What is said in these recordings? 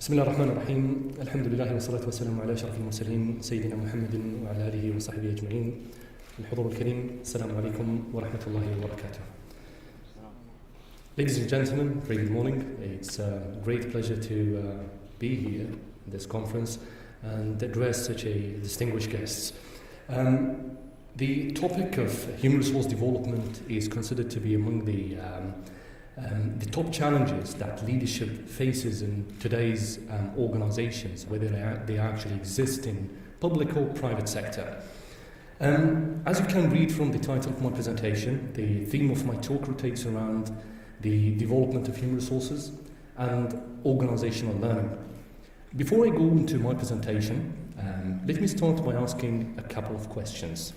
بسم الله الرحمن الرحيم. الحمد لله والصلاة والسلام على أشرف المرسلين سيدنا محمد وعلى آله وصحبه أجمعين. الحضور الكريم، السلام عليكم ورحمة الله وبركاته. Ladies and gentlemen, very good morning. It's a great pleasure to be here in this conference and address such a distinguished guests. The topic of human resource development is considered to be among the top challenges that leadership faces in today's organizations, whether they actually exist in public or private sector. As you can read from the title of my presentation, the theme of my talk rotates around the development of human resources and organizational learning. Before I go into my presentation, let me start by asking a couple of questions.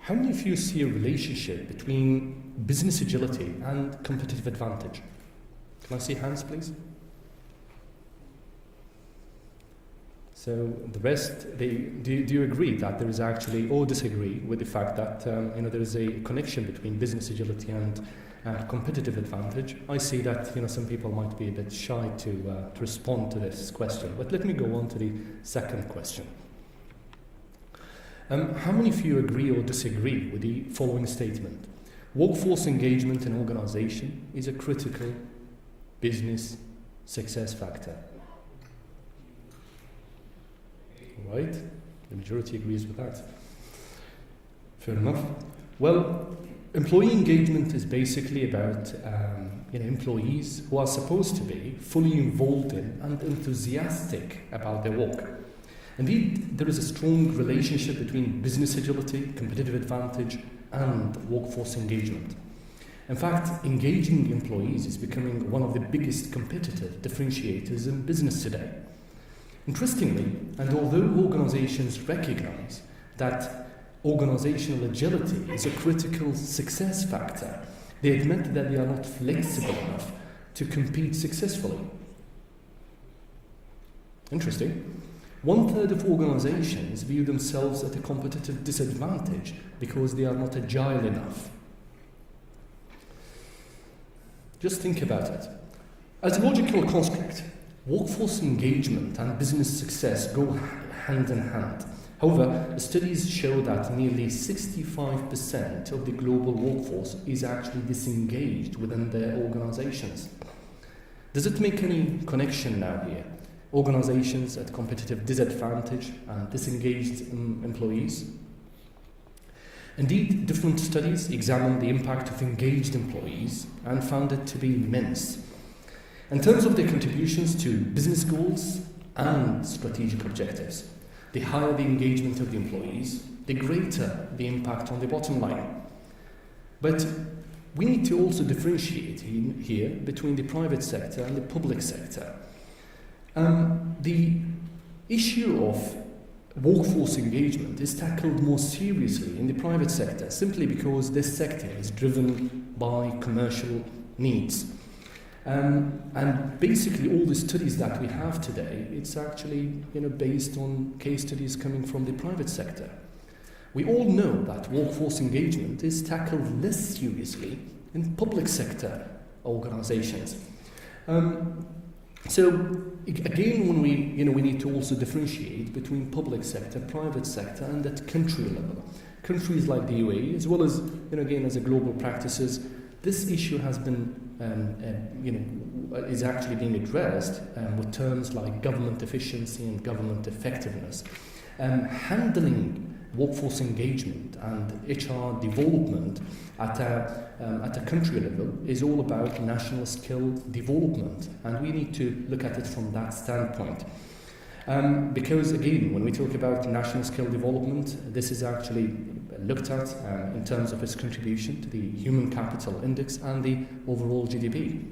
How many of you see a relationship between business agility and competitive advantage? Can I see hands, please? So the rest, do you agree that there is actually, or disagree with the fact that there is a connection between business agility and competitive advantage? I see that some people might be a bit shy to respond to this question, but let me go on to the second question. How many of you agree or disagree with the following statement? Workforce engagement in organization is a critical business success factor. All right, the majority agrees with that. Fair enough. Well, employee engagement is basically about employees who are supposed to be fully involved in and enthusiastic about their work. Indeed, there is a strong relationship between business agility, competitive advantage, and workforce engagement. In fact, engaging employees is becoming one of the biggest competitive differentiators in business today. Interestingly, and although organizations recognize that organizational agility is a critical success factor, they admit that they are not flexible enough to compete successfully. Interesting. 1/3 of organizations view themselves at a competitive disadvantage because they are not agile enough. Just think about it. As a logical construct, workforce engagement and business success go hand in hand. However, studies show that nearly 65% of the global workforce is actually disengaged within their organizations. Does it make any connection now here? Organizations at competitive disadvantage and disengaged employees? Indeed, different studies examined the impact of engaged employees and found it to be immense. In terms of their contributions to business goals and strategic objectives, the higher the engagement of the employees, the greater the impact on the bottom line. But we need to also differentiate here between the private sector and the public sector. The issue of workforce engagement is tackled more seriously in the private sector simply because this sector is driven by commercial needs. And basically all the studies that we have today, it's actually based on case studies coming from the private sector. We all know that workforce engagement is tackled less seriously in public sector organizations. So again, when we need to also differentiate between public sector, private sector, and at country level. Countries like the UAE, as well as again as a global practices, this issue has been is actually being addressed with terms like government efficiency and government effectiveness. Handling workforce engagement and HR development at a country level is all about national skill development, and we need to look at it from that standpoint. Because again, when we talk about national skill development, this is actually looked at in terms of its contribution to the human capital index and the overall GDP.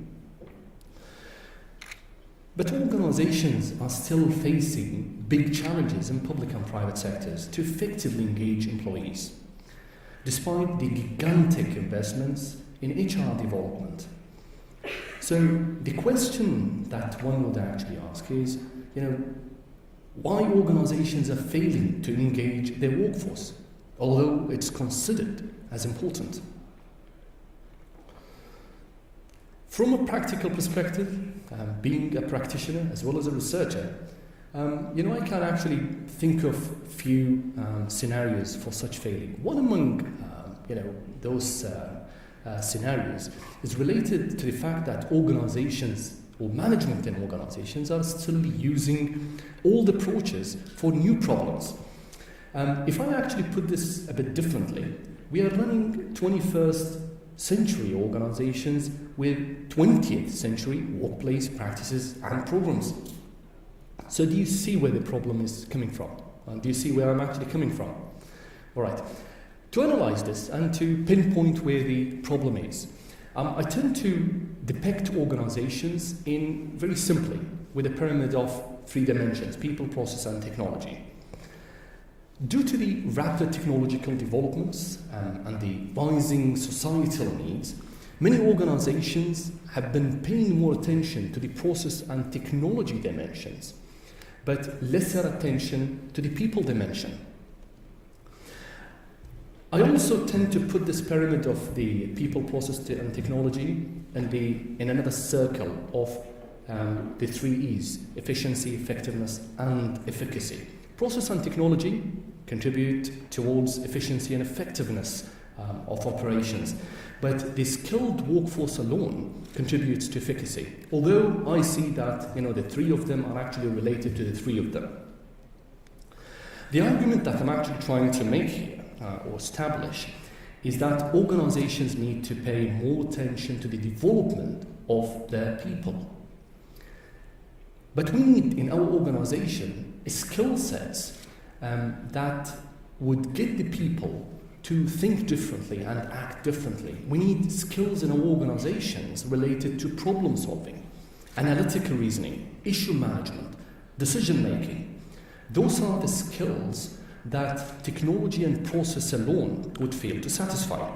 But organizations are still facing big challenges in public and private sectors to effectively engage employees, despite the gigantic investments in HR development. So the question that one would actually ask is, why organizations are failing to engage their workforce, although it's considered as important. From a practical perspective, being a practitioner as well as a researcher, I can actually think of few scenarios for such failing. One among those scenarios is related to the fact that organizations or management in organizations are still using old approaches for new problems. If I actually put this a bit differently, we are running 21st century organizations with 20th century workplace practices and programs. So do you see where the problem is coming from? Do you see where I'm actually coming from? All right. To analyze this and to pinpoint where the problem is, I tend to depict organizations in very simply with a pyramid of 3 dimensions: people, process, and technology. Due to the rapid technological developments and the rising societal needs, many organizations have been paying more attention to the process and technology dimensions, but lesser attention to the people dimension. I also tend to put this pyramid of the people, process, and technology in another circle of the 3 E's: efficiency, effectiveness, and efficacy. Process and technology contribute towards efficiency and effectiveness of operations, but the skilled workforce alone contributes to efficacy, although I see that the 3 of them are actually related to the 3 of them. The argument that I'm actually trying to make here or establish is that organizations need to pay more attention to the development of their people. But we need in our organization skill sets that would get the people to think differently and act differently. We need skills in our organizations related to problem solving, analytical reasoning, issue management, decision making. Those are the skills that technology and process alone would fail to satisfy.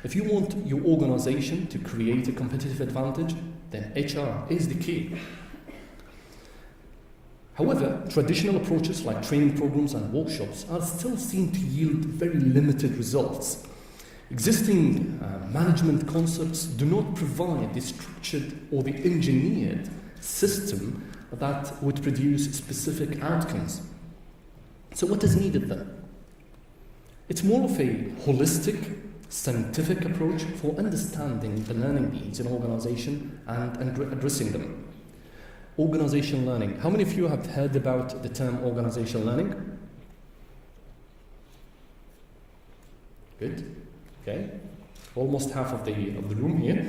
If you want your organization to create a competitive advantage, then HR is the key. However, traditional approaches like training programs and workshops are still seen to yield very limited results. Existing management concepts do not provide the structured or the engineered system that would produce specific outcomes. So what is needed then? It's more of a holistic, scientific approach for understanding the learning needs in an organization and addressing them. Organizational learning. How many of you have heard about the term organizational learning? Good. Okay. Almost half of the room here.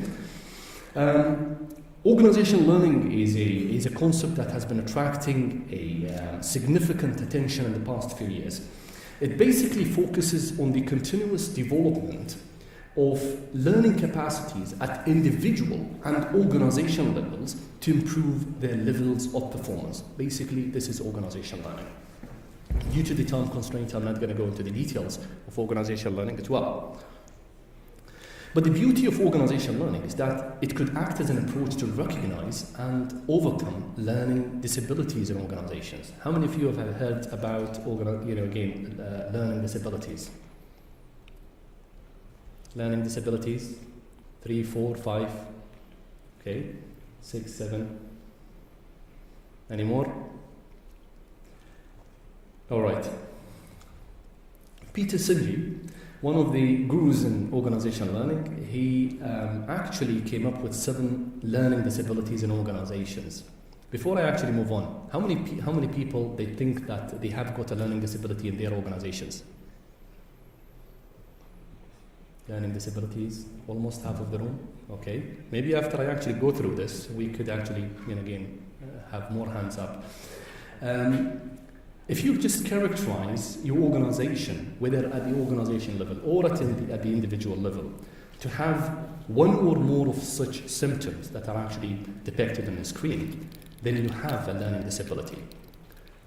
Organizational learning is a concept that has been attracting a significant attention in the past few years. It basically focuses on the continuous development of learning capacities at individual and organizational levels to improve their levels of performance. Basically, this is organizational learning. Due to the time constraint, I'm not going to go into the details of organizational learning as well. But the beauty of organizational learning is that it could act as an approach to recognize and overcome learning disabilities in organizations. How many of you have heard about learning disabilities? Learning disabilities? 3, 4, 5, okay, 6, 7. Any more? All right. Peter Senge, one of the gurus in organizational learning, he actually came up with 7 learning disabilities in organizations. Before I actually move on, how many people they think that they have got a learning disability in their organizations? Learning disabilities, almost half of the room. Okay, maybe after I actually go through this, we could actually, have more hands up. If you just characterize your organization, whether at the organization level or at the individual level, to have one or more of such symptoms that are actually depicted on the screen, then you have a learning disability.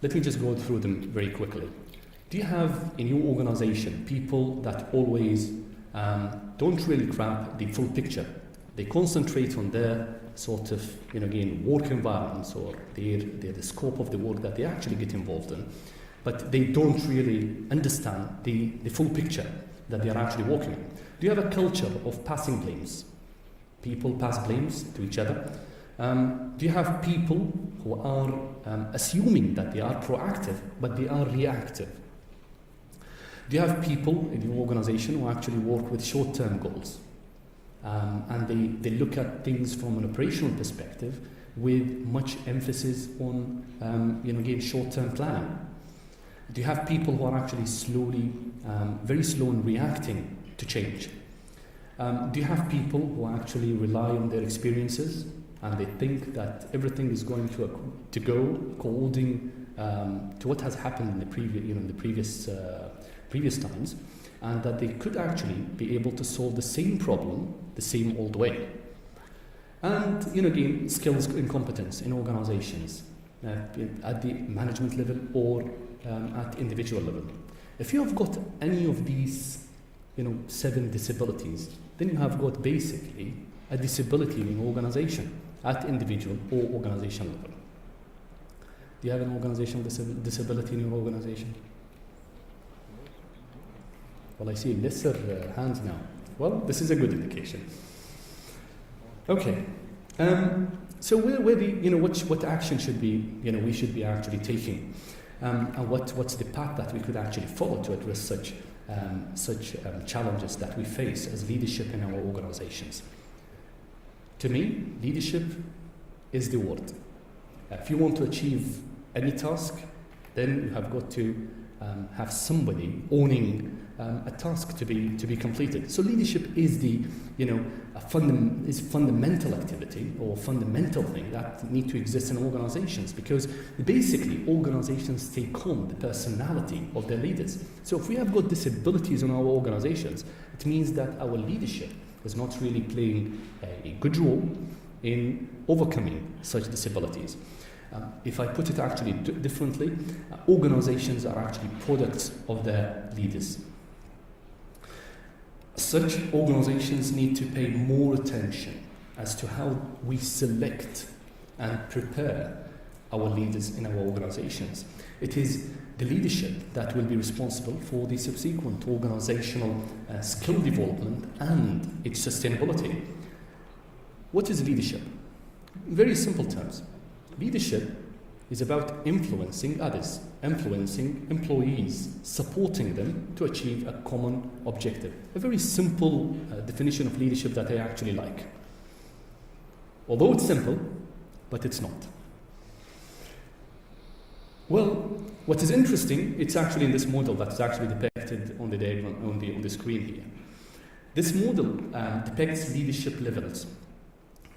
Let me just go through them very quickly. Do you have in your organization people that always don't really grab the full picture? They concentrate on their sort of, work environments or the scope of the work that they actually get involved in, but they don't really understand the full picture that they are actually working in. Do you have a culture of passing blames? People pass blames to each other. Do you have people who are assuming that they are proactive, but they are reactive? Do you have people in your organization who actually work with short-term goals? And they look at things from an operational perspective with much emphasis on again, short-term planning? Do you have people who are actually very slow in reacting to change? Do you have people who actually rely on their experiences and they think that everything is going to go according to what has happened in the previous times, and that they could actually be able to solve the same problem the same old way? And again, skills and competence in organizations at the management level or at individual level. If you have got any of these 7 disabilities, then you have got basically a disability in your organization at individual or organization level. Do you have an organizational disability in your organization? Well, I see lesser hands now. Well, this is a good indication. Okay. So what action should be we should be actually taking, and what's the path that we could actually follow to address such challenges that we face as leadership in our organizations? To me, leadership is the word. If you want to achieve any task, then you have got to have somebody owning a task to be completed. So leadership is a fundamental activity or fundamental thing that need to exist in organizations, because basically organizations take on the personality of their leaders. So if we have got disabilities in our organizations, it means that our leadership is not really playing a good role in overcoming such disabilities. If I put it actually differently, organizations are actually products of their leaders. Such organizations need to pay more attention as to how we select and prepare our leaders in our organizations. It is the leadership that will be responsible for the subsequent organizational skill development and its sustainability. What is leadership? In very simple terms, leadership is about influencing others, influencing employees, supporting them to achieve a common objective. A very simple definition of leadership that I actually like. Although it's simple, but it's not. Well, what is interesting, it's actually in this model that is actually depicted on the diagram on the screen here. This model depicts leadership levels.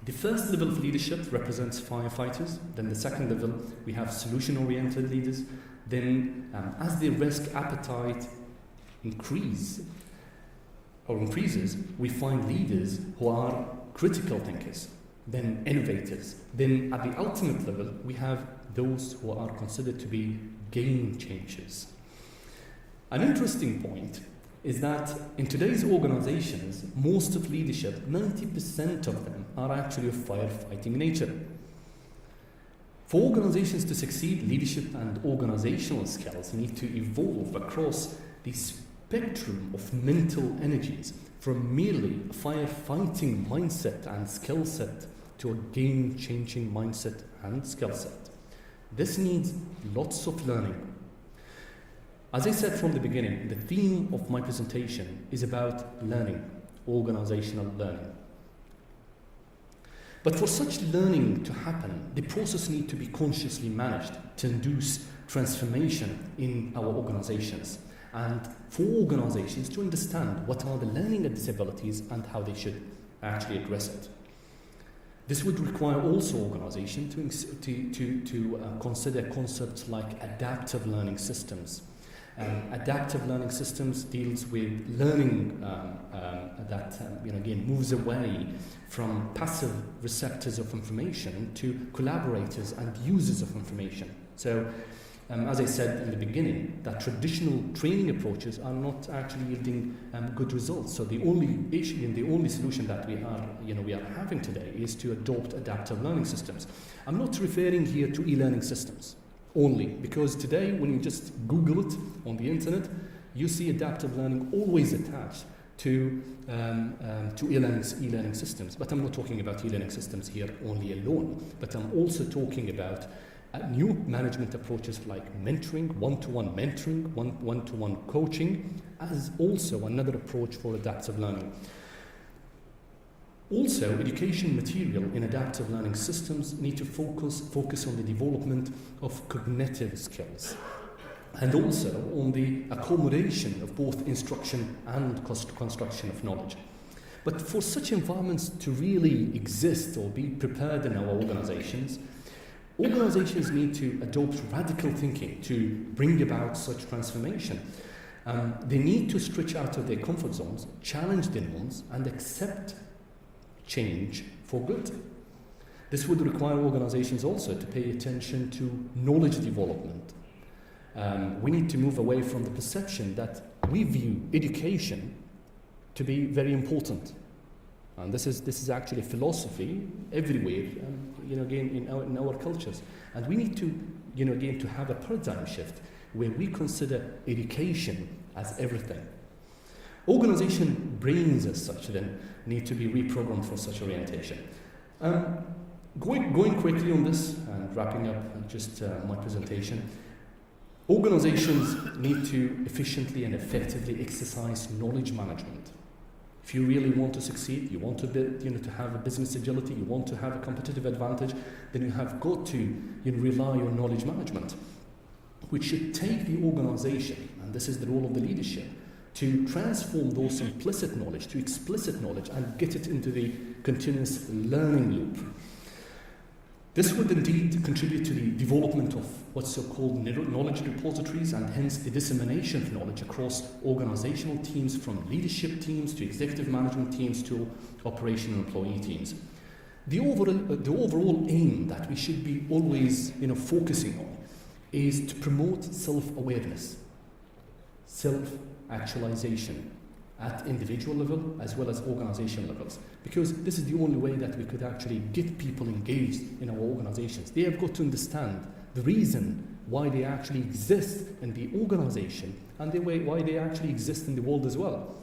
The first level of leadership represents firefighters. Then the second level, we have solution-oriented leaders. Then, as the risk appetite increases, we find leaders who are critical thinkers, then innovators. Then, at the ultimate level, we have those who are considered to be game changers. An interesting point is that in today's organizations, most of leadership, 90% of them, are actually of firefighting nature. For organizations to succeed, leadership and organizational skills need to evolve across the spectrum of mental energies, from merely a firefighting mindset and skill set to a game-changing mindset and skill set. This needs lots of learning. As I said from the beginning, the theme of my presentation is about learning, organizational learning. But for such learning to happen, the process needs to be consciously managed to induce transformation in our organizations, and for organizations to understand what are the learning disabilities and how they should actually address it. This would require also organizations to consider concepts like adaptive learning systems. Adaptive learning systems deals with learning that again moves away from passive receptors of information to collaborators and users of information. So, as I said in the beginning, that traditional training approaches are not actually yielding good results. So the only issue and the only solution that we are having today is to adopt adaptive learning systems. I'm not referring here to e-learning systems only, because today when you just Google it on the internet, you see adaptive learning always attached to e-learning systems. But I'm not talking about e-learning systems here only alone, but I'm also talking about new management approaches like mentoring, one-to-one mentoring, one-to-one coaching, as also another approach for adaptive learning. Also, education material in adaptive learning systems need to focus on the development of cognitive skills, and also on the accommodation of both instruction and construction of knowledge. But for such environments to really exist or be prepared in our organizations need to adopt radical thinking to bring about such transformation. They need to stretch out of their comfort zones, challenge their norms, and accept change for good. This would require organizations also to pay attention to knowledge development. We need to move away from the perception that we view education to be very important. And this is actually philosophy everywhere, again in our cultures. And we need to, again, to have a paradigm shift where we consider education as everything. Organization brains as such then need to be reprogrammed for such orientation. Going quickly on this and wrapping up just my presentation, organizations need to efficiently and effectively exercise knowledge management. If you really want to succeed, you want to build, to have a business agility, you want to have a competitive advantage, then you have got to rely on knowledge management, which should take the organization, and this is the role of the leadership, to transform those implicit knowledge to explicit knowledge and get it into the continuous learning loop. This would indeed contribute to the development of what's so-called knowledge repositories and hence the dissemination of knowledge across organizational teams, from leadership teams to executive management teams to operational employee teams. The overall aim that we should be always focusing on is to promote self-awareness, self-actualization at individual level as well as organizational levels, because this is the only way that we could actually get people engaged in our organizations. They have got to understand the reason why they actually exist in the organization and the way why they actually exist in the world as well.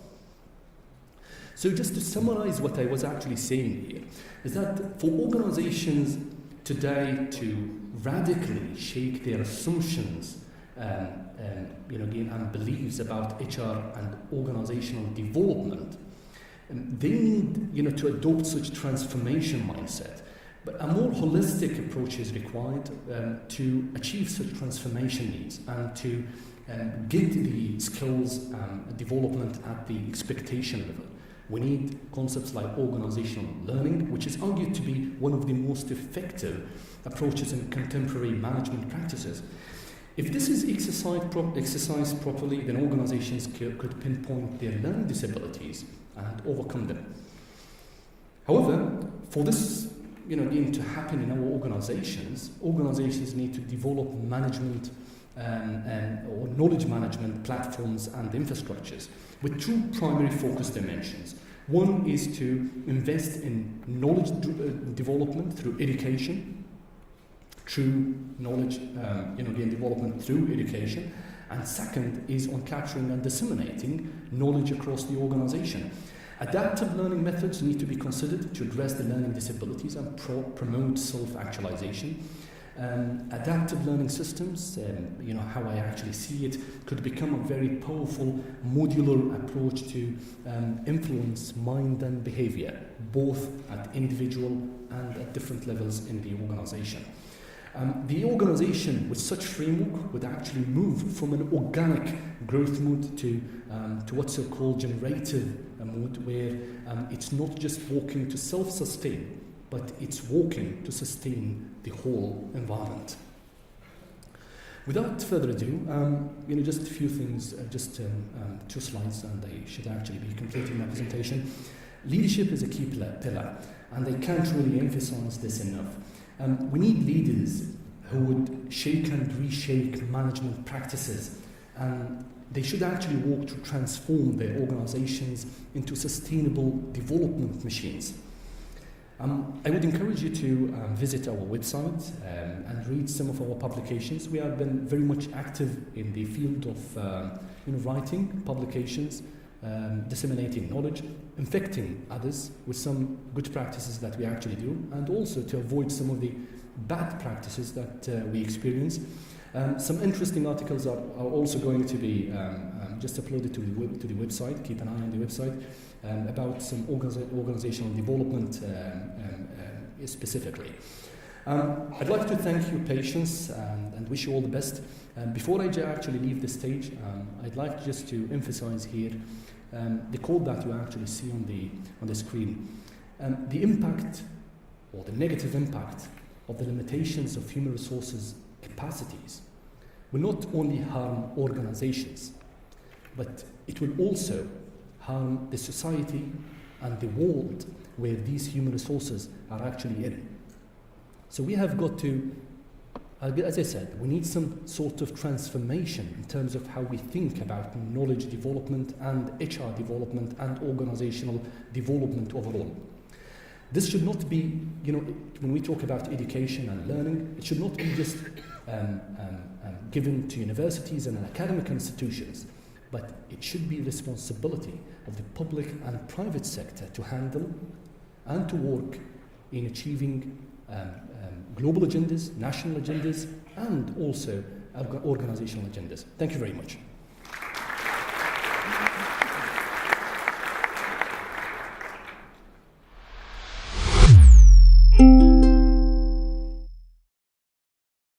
So just to summarize what I was actually saying here, is that for organizations today to radically shake their assumptions and beliefs about HR and organizational development, they need to adopt such transformation mindset. But a more holistic approach is required to achieve such transformation needs and to get the skills development at the expectation level. We need concepts like organizational learning, which is argued to be one of the most effective approaches in contemporary management practices. If this is exercised properly, then organizations could pinpoint their learning disabilities and overcome them. However, for this to happen in our organizations need to develop management or knowledge management platforms and infrastructures with two primary focus dimensions. One is to invest in knowledge development through education, true knowledge development through education, and second is on capturing and disseminating knowledge across the organization. Adaptive learning methods need to be considered to address the learning disabilities and promote self-actualization. Adaptive learning systems, how I actually see it, could become a very powerful modular approach to influence mind and behavior, both at individual and at different levels in the organization. The organization with such framework would actually move from an organic growth mode to what's so-called generative mode, where it's not just working to self-sustain, but it's working to sustain the whole environment. Without further ado, just a few things, two slides, and I should actually be completing my presentation. Leadership is a key pillar, and I can't really emphasize this enough. We need leaders who would shake and reshake management practices, and they should actually work to transform their organizations into sustainable development machines. I would encourage you to visit our website and read some of our publications. We have been very much active in the field of writing publications, disseminating knowledge, infecting others with some good practices that we actually do, and also to avoid some of the bad practices that we experience. Some interesting articles are also going to be just uploaded to the website. Keep an eye on the website about some organizational development specifically. I'd like to thank your patience and wish you all the best. Before I actually leave the stage, I'd like just to emphasize here the code that you actually see on the screen. The impact or the negative impact of the limitations of human resources capacities will not only harm organizations, but it will also harm the society and the world where these human resources are actually in. So we have got to, as I said, we need some sort of transformation in terms of how we think about knowledge development and HR development and organizational development overall. This should not be, when we talk about education and learning, it should not be just given to universities and academic institutions, but it should be responsibility of the public and private sector to handle and to work in achieving global agendas, national agendas, and also organizational agendas. Thank you very much.